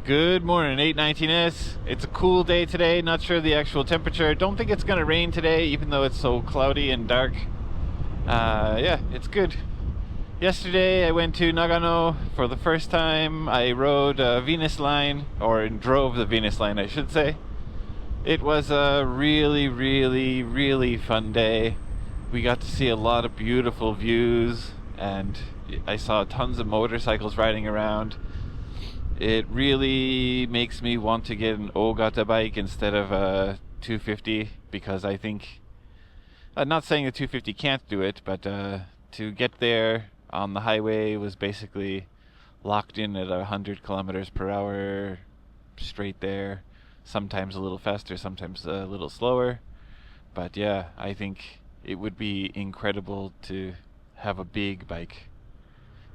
Good morning, 819S. It's a cool day today, not sure the actual temperature. Don't think it's going to rain today, even though it's so cloudy and dark. Yeah, it's good. Yesterday I went to Nagano for the first time. I rode a Venus line, or drove the Venus line, I should say. It was a really fun day. We got to see a lot of beautiful views, and I saw tons of motorcycles riding around. It really makes me want to get an Ogata bike instead of a 250, because I think, not saying the 250 can't do it, but to get there on the highway was basically locked in at 100 kilometers per hour straight there, sometimes a little faster, sometimes a little slower. But yeah, I think it would be incredible to have a big bike,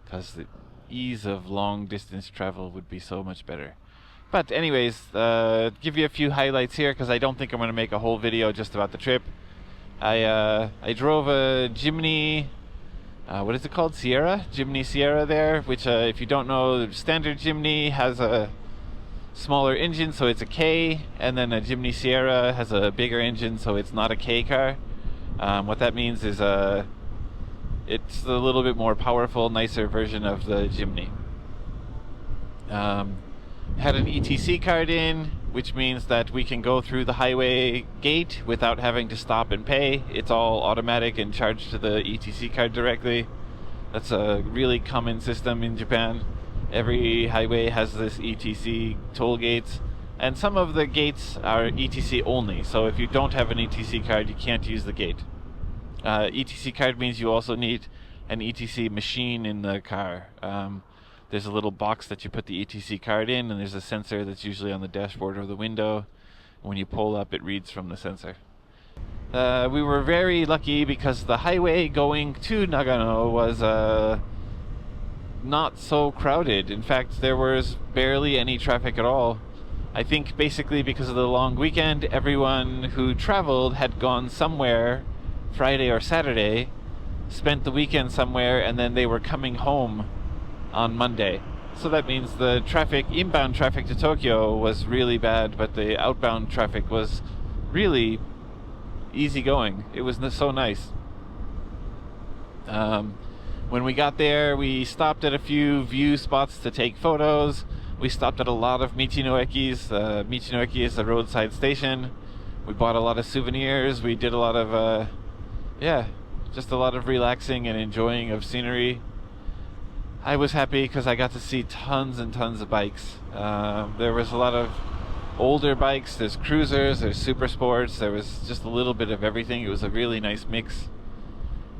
because the ease of long distance travel would be so much better. But anyways, give you a few highlights here, because I don't think I'm going to make a whole video just about the trip. I drove a Jimny, what is it called? Jimny Sierra there, which if you don't know, standard Jimny has a smaller engine, so it's a K, and then a Jimny Sierra has a bigger engine, so it's not a K car. What that means is it's a little bit more powerful, nicer version of the Jimny. Had an ETC card in, which means that we can go through the highway gate without having to stop and pay. It's all automatic and charged to the ETC card directly. That's a really common system in Japan. Every highway has this ETC toll gates, and some of the gates are ETC only, so if you don't have an ETC card, you can't use the gate. ETC card means you also need an ETC machine in the car. There's a little box that you put the ETC card in, and there's a sensor that's usually on the dashboard or the window. When you pull up, it reads from the sensor. We were very lucky because the highway going to Nagano was not so crowded. In fact, there was barely any traffic at all. I think basically because of the long weekend, everyone who traveled had gone somewhere Friday or Saturday, spent the weekend somewhere, and then they were coming home on Monday. So that means the traffic, inbound traffic to Tokyo was really bad, but the outbound traffic was really easygoing. It was so nice. When we got there, we stopped at a few view spots to take photos. We stopped at a lot of Michi-no-Ekis. Michi-no-Eki is a roadside station. We bought a lot of souvenirs. We did a lot of just a lot of relaxing and enjoying of scenery. I was happy because I got to see tons and tons of bikes. There was a lot of older bikes, there's cruisers, there's super sports, there was just a little bit of everything. It was a really nice mix.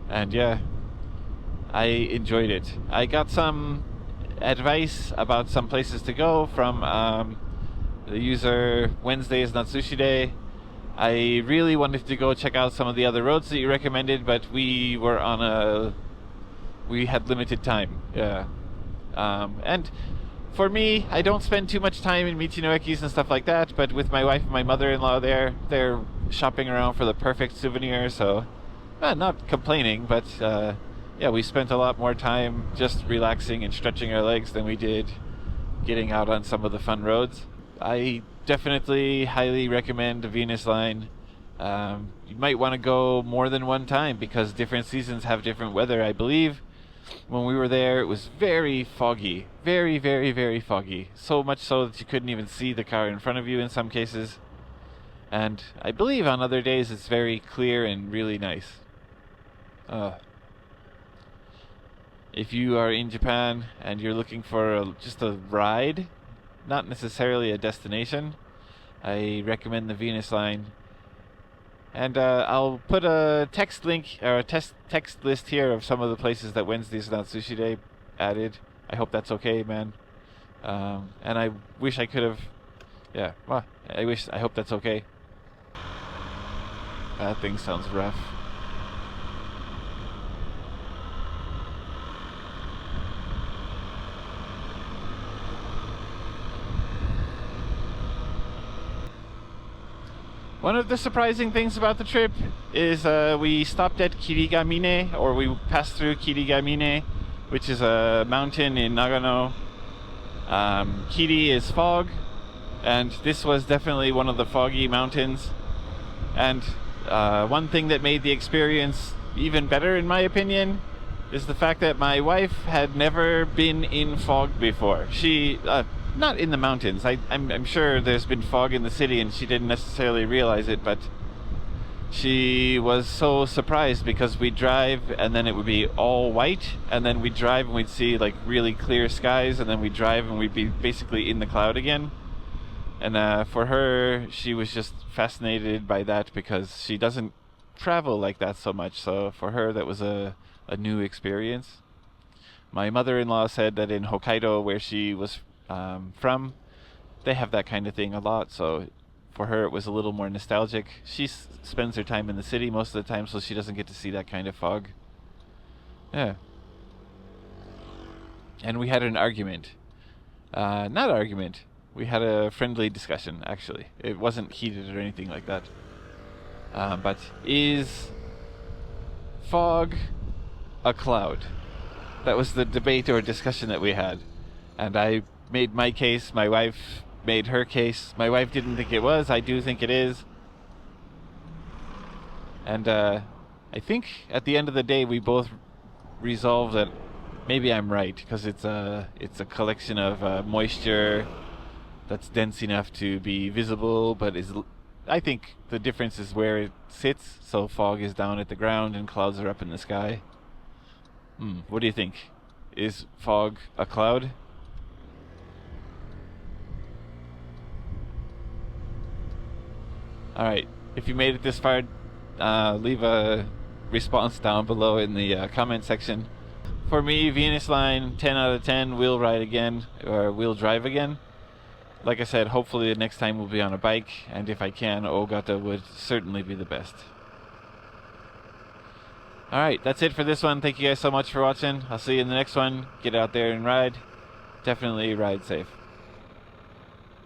And yeah, I enjoyed it. I got some advice about some places to go from the user Wednesday is Not Sushi Day. I really wanted to go check out some of the other roads that you recommended, but we had limited time. Yeah. And for me, I don't spend too much time in Michi-no-Ekis and stuff like that, but with my wife and my mother-in-law there, they're shopping around for the perfect souvenir, so not complaining, but yeah, we spent a lot more time just relaxing and stretching our legs than we did getting out on some of the fun roads. I definitely highly recommend the Venus line. You might want to go more than one time because different seasons have different weather, I believe. When we were there, it was very foggy. Very foggy. So much so that you couldn't even see the car in front of you in some cases. And I believe on other days it's very clear and really nice. If you are in Japan and you're looking for just a ride, not necessarily a destination, I recommend the Venus line. And I'll put a text link or a text list here of some of the places that Wednesday's Not Sushi Day added. I hope that's okay, man. And I wish I could have. Yeah, well, I hope that's okay. That thing sounds rough. One of the surprising things about the trip is we stopped at Kirigamine, or we passed through Kirigamine, which is a mountain in Nagano. Kiri is fog, and this was definitely one of the foggy mountains. And one thing that made the experience even better, in my opinion, is the fact that my wife had never been in fog before. She, not in the mountains. I'm sure there's been fog in the city and she didn't necessarily realize it, but she was so surprised because we'd drive and then it would be all white, and then we'd drive and we'd see like really clear skies, and then we'd drive and we'd be basically in the cloud again. And for her, she was just fascinated by that because she doesn't travel like that so much. So for her, that was a new experience. My mother-in-law said that in Hokkaido, where she was from, they have that kind of thing a lot. So for her, it was a little more nostalgic. She spends her time in the city most of the time, so she doesn't get to see that kind of fog. Yeah. And we had an argument. Not argument. We had a friendly discussion, actually. It wasn't heated or anything like that. But is fog a cloud? That was the debate or discussion that we had. And I made my case, my wife made her case. My wife didn't think it was, I do think it is. And I think at the end of the day we both resolved that maybe I'm right, because it's a collection of moisture that's dense enough to be visible, but I think the difference is where it sits. So fog is down at the ground and clouds are up in the sky. What do you think? Is fog a cloud? Alright, if you made it this far, leave a response down below in the comment section. For me, Venus Line, 10 out of 10, we'll ride again, or we'll drive again. Like I said, hopefully the next time we'll be on a bike, and if I can, Ogata would certainly be the best. Alright, that's it for this one. Thank you guys so much for watching. I'll see you in the next one. Get out there and ride. Definitely ride safe.